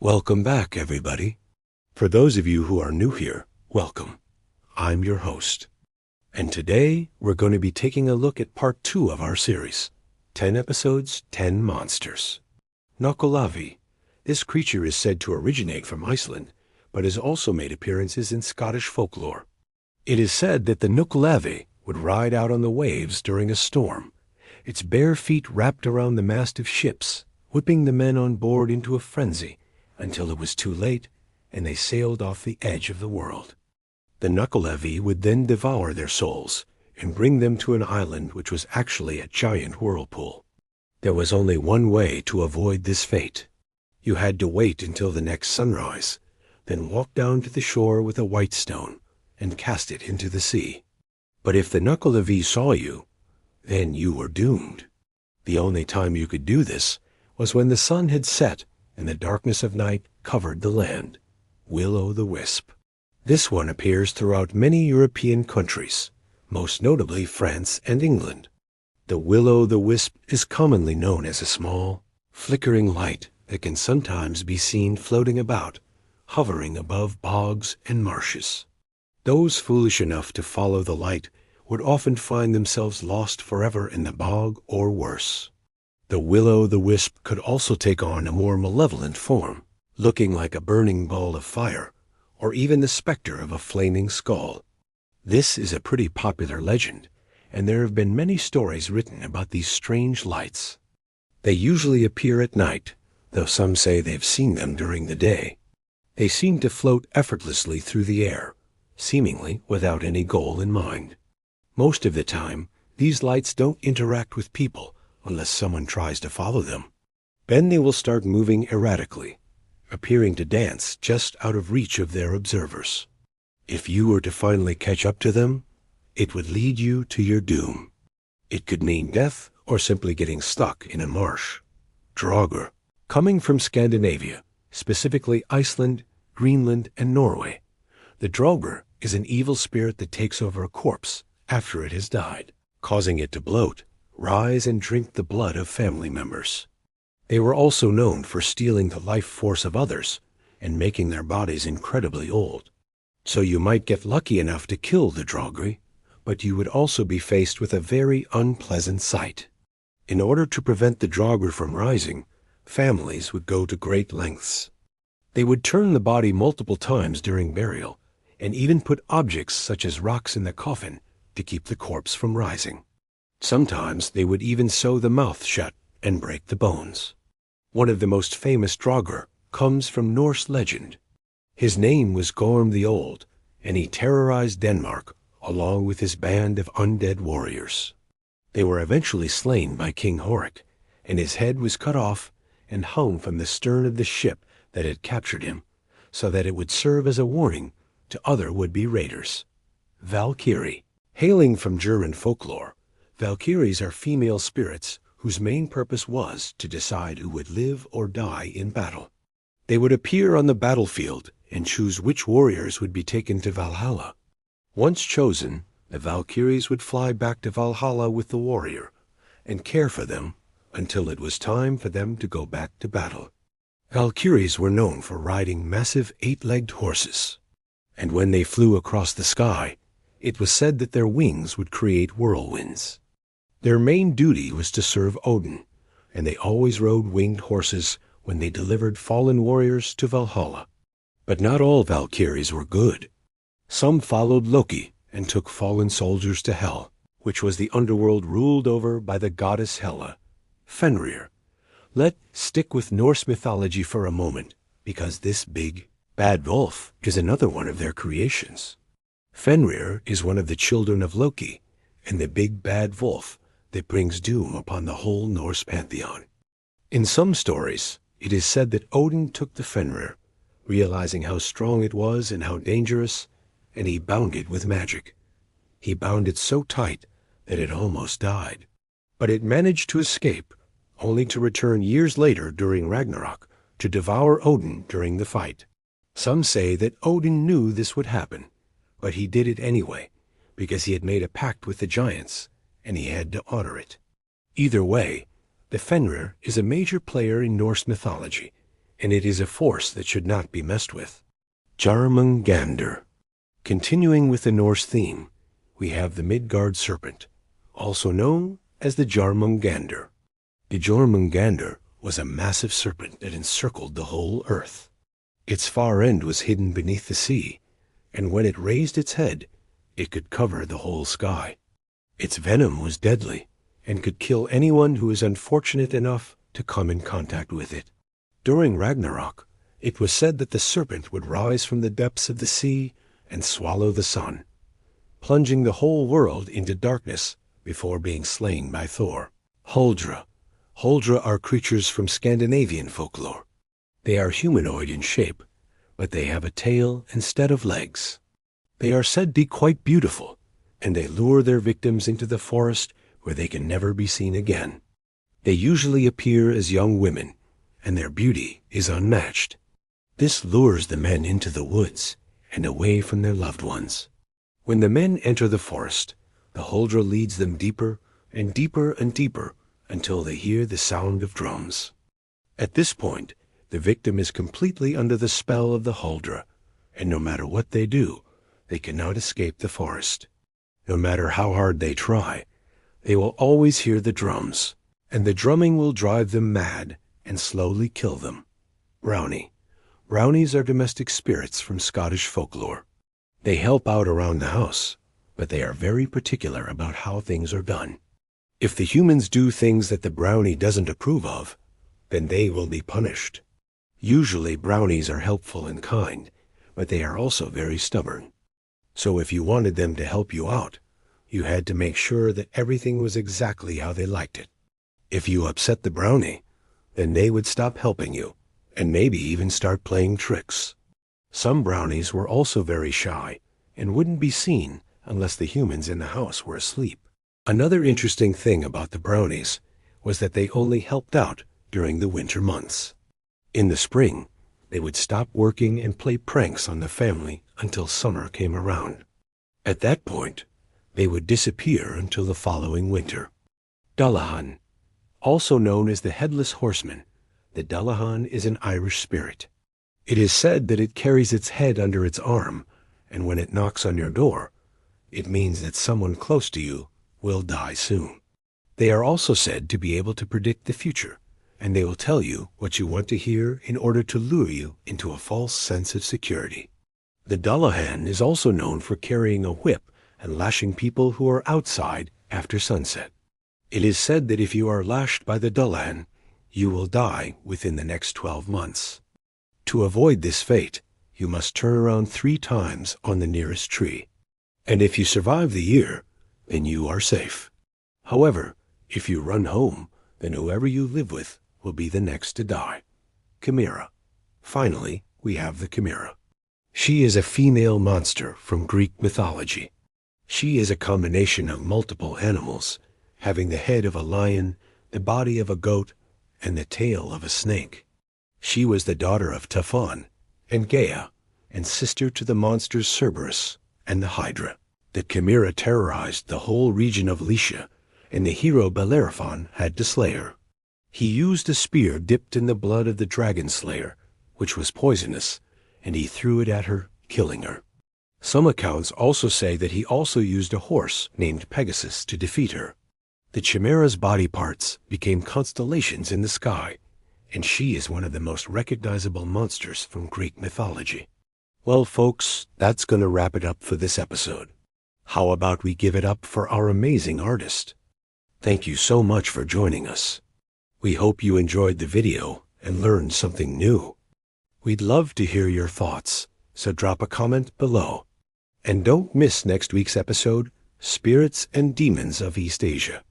Welcome back, everybody. For those of you who are new here, welcome. I'm your host. And today, we're going to be taking a look at part 2 of our series, 10 episodes, 10 monsters. Nuckelavee. This creature is said to originate from Iceland, but has also made appearances in Scottish folklore. It is said that the Nuckelavee would ride out on the waves during a storm, its bare feet wrapped around the mast of ships, whipping the men on board into a frenzy, until it was too late, and they sailed off the edge of the world. The Nuckelavee would then devour their souls and bring them to an island which was actually a giant whirlpool. There was only one way to avoid this fate. You had to wait until the next sunrise, then walk down to the shore with a white stone and cast it into the sea. But if the Nuckelavee saw you, then you were doomed. The only time you could do this was when the sun had set and the darkness of night covered the land. Will-o'-the-wisp. This one appears throughout many European countries, most notably France and England. The will-o'-the-wisp is commonly known as a small, flickering light that can sometimes be seen floating about, hovering above bogs and marshes. Those foolish enough to follow the light would often find themselves lost forever in the bog or worse. The will-o'-the-wisp could also take on a more malevolent form, looking like a burning ball of fire, or even the specter of a flaming skull. This is a pretty popular legend, and there have been many stories written about these strange lights. They usually appear at night, though some say they've seen them during the day. They seem to float effortlessly through the air, seemingly without any goal in mind. Most of the time, these lights don't interact with people unless someone tries to follow them. Then they will start moving erratically, appearing to dance just out of reach of their observers. If you were to finally catch up to them, it would lead you to your doom. It could mean death or simply getting stuck in a marsh. Draugr. Coming from Scandinavia, specifically Iceland, Greenland, and Norway, the Draugr is an evil spirit that takes over a corpse after it has died, causing it to bloat, rise, and drink the blood of family members. They were also known for stealing the life force of others and making their bodies incredibly old. So you might get lucky enough to kill the Draugr, but you would also be faced with a very unpleasant sight. In order to prevent the Draugr from rising, families would go to great lengths. They would turn the body multiple times during burial, and even put objects such as rocks in the coffin to keep the corpse from rising. Sometimes they would even sew the mouth shut and break the bones. One of the most famous Draugr comes from Norse legend. His name was Gorm the Old, and he terrorized Denmark along with his band of undead warriors. They were eventually slain by King Horik, and his head was cut off and hung from the stern of the ship that had captured him, so that it would serve as a warning to other would-be raiders. Valkyrie. Hailing from German folklore, Valkyries are female spirits whose main purpose was to decide who would live or die in battle. They would appear on the battlefield and choose which warriors would be taken to Valhalla. Once chosen, the Valkyries would fly back to Valhalla with the warrior and care for them until it was time for them to go back to battle. Valkyries were known for riding massive 8-legged horses, and when they flew across the sky, it was said that their wings would create whirlwinds. Their main duty was to serve Odin, and they always rode winged horses when they delivered fallen warriors to Valhalla. But not all Valkyries were good. Some followed Loki and took fallen soldiers to Hel, which was the underworld ruled over by the goddess Hela. Fenrir. Let's stick with Norse mythology for a moment, because this big, bad wolf is another one of their creations. Fenrir is one of the children of Loki, and the big bad wolf that brings doom upon the whole Norse pantheon. In some stories, it is said that Odin took the Fenrir, realizing how strong it was and how dangerous, and he bound it with magic. He bound it so tight that it almost died. But it managed to escape, only to return years later during Ragnarök to devour Odin during the fight. Some say that Odin knew this would happen, but he did it anyway, because he had made a pact with the giants, and he had to honor it. Either way, the Fenrir is a major player in Norse mythology, and it is a force that should not be messed with. Jörmungandr. Continuing with the Norse theme, we have the Midgard serpent, also known as the Jörmungandr. The Jörmungandr was a massive serpent that encircled the whole earth. Its far end was hidden beneath the sea, and when it raised its head, it could cover the whole sky. Its venom was deadly, and could kill anyone who is unfortunate enough to come in contact with it. During Ragnarök, it was said that the serpent would rise from the depths of the sea and swallow the sun, plunging the whole world into darkness before being slain by Thor. Huldra. Huldra are creatures from Scandinavian folklore. They are humanoid in shape, but they have a tail instead of legs. They are said to be quite beautiful, and they lure their victims into the forest where they can never be seen again. They usually appear as young women, and their beauty is unmatched. This lures the men into the woods and away from their loved ones. When the men enter the forest, the Huldra leads them deeper and deeper and deeper until they hear the sound of drums. At this point, the victim is completely under the spell of the Huldra, and no matter what they do, they cannot escape the forest. No matter how hard they try, they will always hear the drums, and the drumming will drive them mad and slowly kill them. Brownie. Brownies are domestic spirits from Scottish folklore. They help out around the house, but they are very particular about how things are done. If the humans do things that the brownie doesn't approve of, then they will be punished. Usually brownies are helpful and kind, but they are also very stubborn. So if you wanted them to help you out, you had to make sure that everything was exactly how they liked it. If you upset the brownie, then they would stop helping you, and maybe even start playing tricks. Some brownies were also very shy, and wouldn't be seen unless the humans in the house were asleep. Another interesting thing about the brownies was that they only helped out during the winter months. In the spring, they would stop working and play pranks on the family until summer came around. At that point, they would disappear until the following winter. Dullahan. Also known as the Headless Horseman, the Dullahan is an Irish spirit. It is said that it carries its head under its arm, and when it knocks on your door, it means that someone close to you will die soon. They are also said to be able to predict the future, and they will tell you what you want to hear in order to lure you into a false sense of security. The Dullahan is also known for carrying a whip and lashing people who are outside after sunset. It is said that if you are lashed by the Dullahan, you will die within the next 12 months. To avoid this fate, you must turn around 3 times on the nearest tree. And if you survive the year, then you are safe. However, if you run home, then whoever you live with will be the next to die. Chimera. Finally, we have the Chimera. She is a female monster from Greek mythology. She is a combination of multiple animals, having the head of a lion, the body of a goat, and the tail of a snake. She was the daughter of Typhon and Gaia, and sister to the monsters Cerberus and the Hydra. The Chimera terrorized the whole region of Lycia, and the hero Bellerophon had to slay her. He used a spear dipped in the blood of the dragon slayer, which was poisonous, and he threw it at her, killing her. Some accounts also say that he also used a horse named Pegasus to defeat her. The Chimera's body parts became constellations in the sky, and she is one of the most recognizable monsters from Greek mythology. Well, folks, that's going to wrap it up for this episode. How about we give it up for our amazing artist? Thank you so much for joining us. We hope you enjoyed the video and learned something new. We'd love to hear your thoughts, so drop a comment below. And don't miss next week's episode, Spirits and Demons of East Asia.